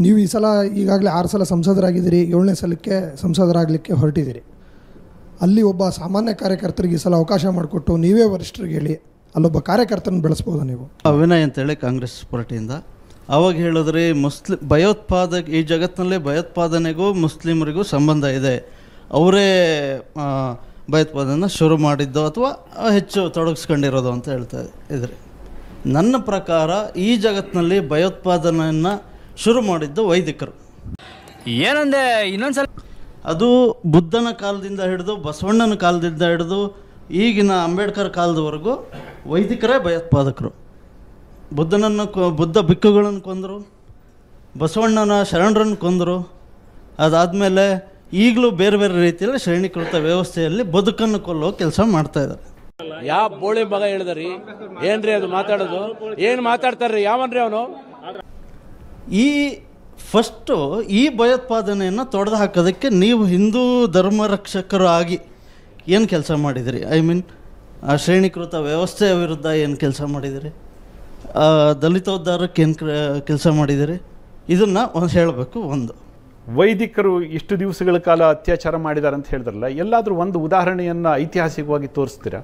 ನೀವು ಈ ಸಲ ಈಗಾಗಲೇ 6 ಸಲ ಸಂಸದರಾಗಿದ್ದೀರಿ, 7ನೇ ಸಲಕ್ಕೆ ಸಂಸದರಾಗಲಿಕ್ಕೆ ಹೊರಟಿದ್ದೀರಿ. ಅಲ್ಲಿ ಒಬ್ಬ ಸಾಮಾನ್ಯ ಕಾರ್ಯಕರ್ತರಿಗೆ ಈ ಸಲ ಅವಕಾಶ ಮಾಡಿಕೊಟ್ಟು ನೀವೇ ವರಿಷ್ಠರಿಗೆ ಹೇಳಿ ಅಲ್ಲೊಬ್ಬ ಕಾರ್ಯಕರ್ತನ ಬೆಳೆಸ್ಬೋದಾ ನೀವು? ಅವಿನಯ್ ಅಂತೇಳಿ ಕಾಂಗ್ರೆಸ್ ಪಾರ್ಟಿಯಿಂದ ಅವಾಗ ಹೇಳಿದ್ರಿ ಈ ಜಗತ್ತಿನಲ್ಲಿ ಭಯೋತ್ಪಾದನೆಗೂ ಮುಸ್ಲಿಮರಿಗೂ ಸಂಬಂಧ ಇದೆ, ಅವರೇ ಭಯೋತ್ಪಾದನೆ ಶುರು ಮಾಡಿದ್ದು ಅಥವಾ ಹೆಚ್ಚು ತೊಡಗಿಸ್ಕೊಂಡಿರೋದು ಅಂತ ಹೇಳ್ತಾ ಇದ್ರಿ. ನನ್ನ ಪ್ರಕಾರ ಈ ಜಗತ್ತಿನಲ್ಲಿ ಭಯೋತ್ಪಾದನೆಯನ್ನು ಶುರು ಮಾಡಿದ್ದು ವೈದಿಕರು. ಏನಂದೆ ಇನ್ನೊಂದ್ಸಲ? ಅದು ಬುದ್ಧನ ಕಾಲದಿಂದ ಹಿಡಿದು ಬಸವಣ್ಣನ ಕಾಲದಿಂದ ಹಿಡಿದು ಈಗಿನ ಅಂಬೇಡ್ಕರ್ ಕಾಲದವರೆಗೂ ವೈದಿಕರೇ ಭಯೋತ್ಪಾದಕರು. ಬುದ್ಧ ಬಿಕ್ಕುಗಳನ್ನು ಕೊಂದರು, ಬಸವಣ್ಣನ ಶರಣರನ್ನು ಕೊಂದರು. ಅದಾದಮೇಲೆ ಈಗಲೂ ಬೇರೆ ಬೇರೆ ರೀತಿಯಲ್ಲಿ ಶ್ರೇಣೀಕೃತ ವ್ಯವಸ್ಥೆಯಲ್ಲಿ ಬದುಕನ್ನು ಕೊಲ್ಲೋ ಕೆಲಸ ಮಾಡ್ತಾ ಇದ್ದಾರೆ. ಯಾವ ಬೋಳಿ ಮಗ ಹೇಳಿದ್ರಿ? ಏನ್ರಿ ಅದು ಮಾತಾಡೋದು? ಏನು ಮಾತಾಡ್ತಾರ್ರಿ? ಯಾವನ್ರಿ ಅವನು? ಈ ಭಯೋತ್ಪಾದನೆಯನ್ನು ತೊಡೆದು ಹಾಕೋದಕ್ಕೆ ನೀವು ಹಿಂದೂ ಧರ್ಮ ರಕ್ಷಕರು ಆಗಿ ಏನು ಕೆಲಸ ಮಾಡಿದಿರಿ? ಆ ಶ್ರೇಣೀಕೃತ ವ್ಯವಸ್ಥೆಯ ವಿರುದ್ಧ ಏನು ಕೆಲಸ ಮಾಡಿದಿರಿ? ದಲಿತೋದ್ಧಾರಕ್ಕೆ ಏನು ಕೆಲಸ ಮಾಡಿದಿರಿ? ಇದನ್ನು ಹೇಳಬೇಕು. ವೈದಿಕರು ಇಷ್ಟು ದಿವಸಗಳ ಕಾಲ ಅತ್ಯಾಚಾರ ಮಾಡಿದ್ದಾರೆ ಅಂತ ಹೇಳಿದ್ರಲ್ಲ, ಎಲ್ಲಾದರೂ ಒಂದು ಉದಾಹರಣೆಯನ್ನು ಐತಿಹಾಸಿಕವಾಗಿ ತೋರಿಸ್ತೀರಾ?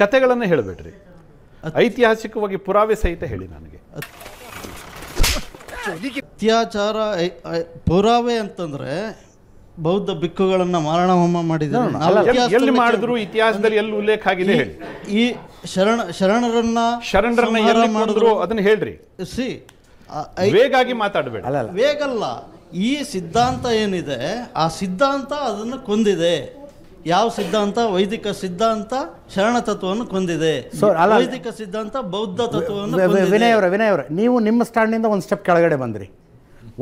ಕತೆಗಳನ್ನು ಹೇಳಬೇಡ್ರಿ, ಐತಿಹಾಸಿಕವಾಗಿ ಪುರಾವೆ ಸಹಿತ ಹೇಳಿ ನನಗೆ. ಅತ್ಯಾಚಾರ ಪುರಾವೆ ಅಂತಂದ್ರೆ ಬೌದ್ಧ ಬಿಕ್ಕುಗಳನ್ನು ಮಾರಣ ಹೋಮ ಮಾಡಿದ್ದಾರೆ. ಎಲ್ಲಿ ಮಾಡಿದ್ರು ಇತಿಹಾಸದಲ್ಲಿ ಎಲ್ಲಿ ಉಲ್ಲೇಖ ಆಗಿದೆ ಹೇಳಿ. ಈ ಶರಣರನ್ನ ಎಲ್ಲಿ ಮಾಡಿದ್ರು ಅದನ್ನ ಹೇಳ್ರಿ. ವೇಗಾಗಿ ಮಾತಾಡಬೇಡ. ವೇಗಲ್ಲ, ಈ ಸಿದ್ಧಾಂತ ಏನಿದೆ ಆ ಸಿದ್ಧಾಂತ ಅದನ್ನು ಕೊಂದಿದೆ. ಯಾವ ಸಿದ್ಧಾಂತ? ವೈದಿಕ ಸಿದ್ಧಾಂತ ಶರಣ ತತ್ವವನ್ನು ಕೊಂದಿದೆ. ವೈದಿಕ ಸಿದ್ಧಾಂತ ಬೌದ್ಧ ತತ್ವವನ್ನು. ವಿನಯ್ ಅವರ ನೀವು ನಿಮ್ಮ ಸ್ಟ್ಯಾಂಡಿಂದ ಒಂದು ಸ್ಟೆಪ್ ಕೆಳಗಡೆ ಬಂದ್ರಿ.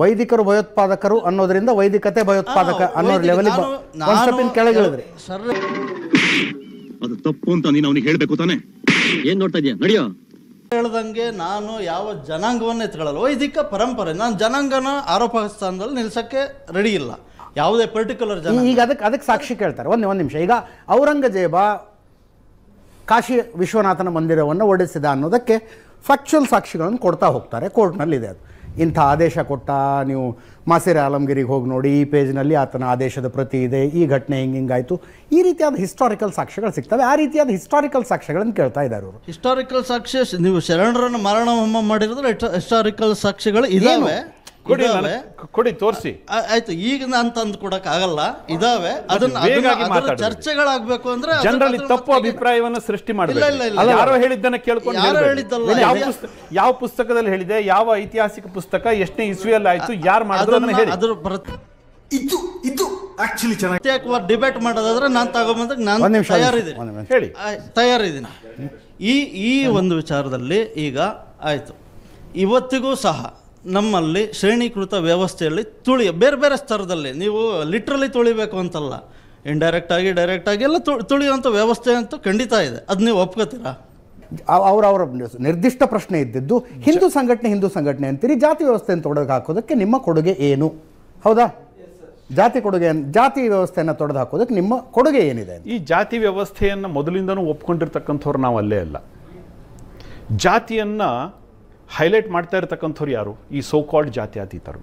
ವೈದಿಕರು ಭಯೋತ್ಪಾದಕರು ಅನ್ನೋದ್ರಿಂದ ವೈದಿಕತೆ ಭಯೋತ್ಪಾದಕ ಅನ್ನೋ ಲೆವೆಲ್ ಕೆಳಗೆ ಹೇಳಿದ್ರಿ. ಅದು ತಪ್ಪು ಅಂತ ನೀನು ಅವನಿಗೆ ಹೇಳ್ಬೇಕು ತಾನೆ? ಏನ್ ನೋಡ್ತಾ ಇದೀಯ? ನಡಿಯೋ. ಹೇಳ್ದಂಗೆ ನಾನು ಯಾವ ಜನಾಂಗವನ್ನು ಎತ್ಕೊಳ್ಳಲ್ಲ. ವೈದಿಕ ಪರಂಪರೆ. ನಾನು ಜನಾಂಗನ ಆರೋಪ ಸ್ಥಾನದಲ್ಲಿ ನಿಲ್ಸಕ್ಕೆ ರೆಡಿ ಇಲ್ಲ. ಯಾವುದೇ ಪರ್ಟಿಕ್ಯುಲರ್ ಜನ. ಈಗ ಅದಕ್ಕೆ ಸಾಕ್ಷಿ ಕೇಳ್ತಾರೆ. ಒಂದು ನಿಮಿಷ. ಈಗ ಔರಂಗಜೇಬ ಕಾಶಿ ವಿಶ್ವನಾಥನ ಮಂದಿರವನ್ನು ಒಡೆಸಿದ ಅನ್ನೋದಕ್ಕೆ ಫ್ಯಾಕ್ಚುಯಲ್ ಸಾಕ್ಷಿಗಳನ್ನು ಕೊಡ್ತಾ ಹೋಗ್ತಾರೆ. ಕೋರ್ಟ್ನಲ್ಲಿದೆ ಅದು. ಇಂಥ ಆದೇಶ ಕೊಟ್ಟ, ನೀವು ಮಾಸಿರ್ ಆಲಂಗಿರಿಗೆ ಹೋಗಿ ನೋಡಿ, ಈ ಪೇಜ್ನಲ್ಲಿ ಆತನ ಆದೇಶದ ಪ್ರತಿ ಇದೆ, ಈ ಘಟನೆ ಹಿಂಗಾಯಿತು, ಈ ರೀತಿಯಾದ ಹಿಸ್ಟಾರಿಕಲ್ ಸಾಕ್ಷ್ಯಗಳು ಸಿಗ್ತವೆ. ಆ ರೀತಿಯಾದ ಹಿಸ್ಟಾರಿಕಲ್ ಸಾಕ್ಷ್ಯಗಳನ್ನು ಕೇಳ್ತಾ ಇದ್ದಾರೆ ಅವರು. ಹಿಸ್ಟಾರಿಕಲ್ ಸಾಕ್ಷ್ಯ ನೀವು ಶರಣರನ್ನು ಮಾರಣ ಹೋಮ ಮಾಡಿರೋದ್ರೆ ಹಿಸ್ಟಾರಿಕಲ್ ಸಾಕ್ಷ್ಯಗಳು ಇದಾವೆ. ಕೊಡಿ, ತೋರಿಸಿ. ಆಯ್ತು, ಈಗ ನಾನು ತಂದು ಕೊಡಕ್ ಆಗಲ್ಲ. ಇದಾವೆ. ಅದನ್ನ ಚರ್ಚೆಗಳಾಗಬೇಕು ಅಂದ್ರೆ ಜನರಲ್ಲಿ ತಪ್ಪು ಅಭಿಪ್ರಾಯವನ್ನು ಸೃಷ್ಟಿ ಮಾಡಬೇಕು. ಯಾರೋ ಹೇಳಿದ್ದನ್ನ ಕೇಳ್ಕೊಂಡು ಯಾವ ಪುಸ್ತಕದಲ್ಲಿ ಹೇಳಿದೆ, ಯಾವ ಐತಿಹಾಸಿಕ ಪುಸ್ತಕ, ಎಷ್ಟನೇ ಇಸ್ವಿಯಲ್ಲಿ ಆಯ್ತು, ಯಾರು ಮಾಡಿದ್ರು ಅದನ್ನ ಹೇಳಿ. ಡಿಬೇಟ್ ಮಾಡೋದಾದ್ರೆ ನಾನು ತಗೊಂಬಂದಾಗ ನಾನು ತಯಾರಿದ್ದೀನಿ. ಈ ಒಂದು ವಿಚಾರದಲ್ಲಿ ಈಗ ಆಯ್ತು. ಇವತ್ತಿಗೂ ಸಹ ನಮ್ಮಲ್ಲಿ ಶ್ರೇಣೀಕೃತ ವ್ಯವಸ್ಥೆಯಲ್ಲಿ ಬೇರೆ ಬೇರೆ ಸ್ತರದಲ್ಲಿ, ನೀವು ಲಿಟ್ರಲಿ ತುಳಿಬೇಕು ಅಂತಲ್ಲ, ಇಂಡೈರೆಕ್ಟ್ ಆಗಿ ಡೈರೆಕ್ಟ್ ಆಗಿ ಎಲ್ಲ ತುಳಿಯುವಂಥ ವ್ಯವಸ್ಥೆ ಅಂತೂ ಖಂಡಿತ ಇದೆ. ಅದು ನೀವು ಒಪ್ಕೋತೀರಾ? ಅವರ ನಿರ್ದಿಷ್ಟ ಪ್ರಶ್ನೆ ಇದ್ದಿದ್ದು ಹಿಂದೂ ಸಂಘಟನೆ ಅಂತೀರಿ, ಜಾತಿ ವ್ಯವಸ್ಥೆಯನ್ನು ತೊಡೆದು ಹಾಕೋದಕ್ಕೆ ನಿಮ್ಮ ಕೊಡುಗೆ ಏನು? ಹೌದಾ? ಜಾತಿ ವ್ಯವಸ್ಥೆಯನ್ನು ತೊಡೆದು ಹಾಕೋದಕ್ಕೆ ನಿಮ್ಮ ಕೊಡುಗೆ ಏನಿದೆ? ಈ ಜಾತಿ ವ್ಯವಸ್ಥೆಯನ್ನು ಮೊದಲಿಂದನೂ ಒಪ್ಕೊಂಡಿರ್ತಕ್ಕಂಥವ್ರು ನಾವು ಅಲ್ಲೇ ಅಲ್ಲ. ಜಾತಿಯನ್ನು ಹೈಲೈಟ್ ಮಾಡ್ತಾ ಇರ್ತಕ್ಕಂಥವ್ರು ಯಾರು? ಈ ಸೋ ಕಾಲ್ಡ್ ಜಾತ್ಯತೀತರು.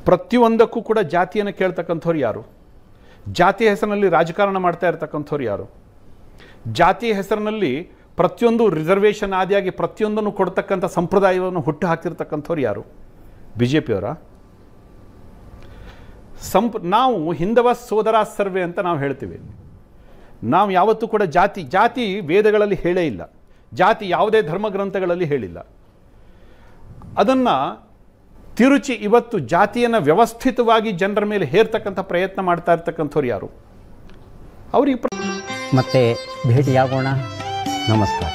ಪ್ರತಿಯೊಂದಕ್ಕೂ ಕೂಡ ಜಾತಿಯನ್ನು ಕೇಳ್ತಕ್ಕಂಥವ್ರು ಯಾರು? ಜಾತಿ ಹೆಸರಿನಲ್ಲಿ ರಾಜಕಾರಣ ಮಾಡ್ತಾ ಇರ್ತಕ್ಕಂಥವ್ರು ಯಾರು? ಜಾತಿ ಹೆಸರಿನಲ್ಲಿ ಪ್ರತಿಯೊಂದು ರಿಸರ್ವೇಷನ್ ಆದಿಯಾಗಿ ಪ್ರತಿಯೊಂದನ್ನು ಕೊಡ್ತಕ್ಕಂಥ ಸಂಪ್ರದಾಯವನ್ನು ಹುಟ್ಟು ಹಾಕಿರ್ತಕ್ಕಂಥವ್ರು ಯಾರು? BJP-ಯವರ? ನಾವು ಹಿಂದವ ಸೋದರ ಸರ್ವೆ ಅಂತ ನಾವು ಹೇಳ್ತೀವಿ. ನಾವು ಯಾವತ್ತೂ ಕೂಡ ಜಾತಿ ವೇದಗಳಲ್ಲಿ ಹೇಳೇ ಇಲ್ಲ, ಜಾತಿ ಯಾವುದೇ ಧರ್ಮ ಗ್ರಂಥಗಳಲ್ಲಿ ಹೇಳಿಲ್ಲ. ಅದನ್ನು ತಿರುಚಿ ಇವತ್ತು ಜಾತಿಯನ್ನು ವ್ಯವಸ್ಥಿತವಾಗಿ ಜನರ ಮೇಲೆ ಹೇರ್ತಕ್ಕಂಥ ಪ್ರಯತ್ನ ಮಾಡ್ತಾ ಇರ್ತಕ್ಕಂಥವ್ರು ಯಾರು? ಅವ್ರಿಗೆ ಮತ್ತೆ ಭೇಟಿಯಾಗೋಣ. ನಮಸ್ಕಾರ.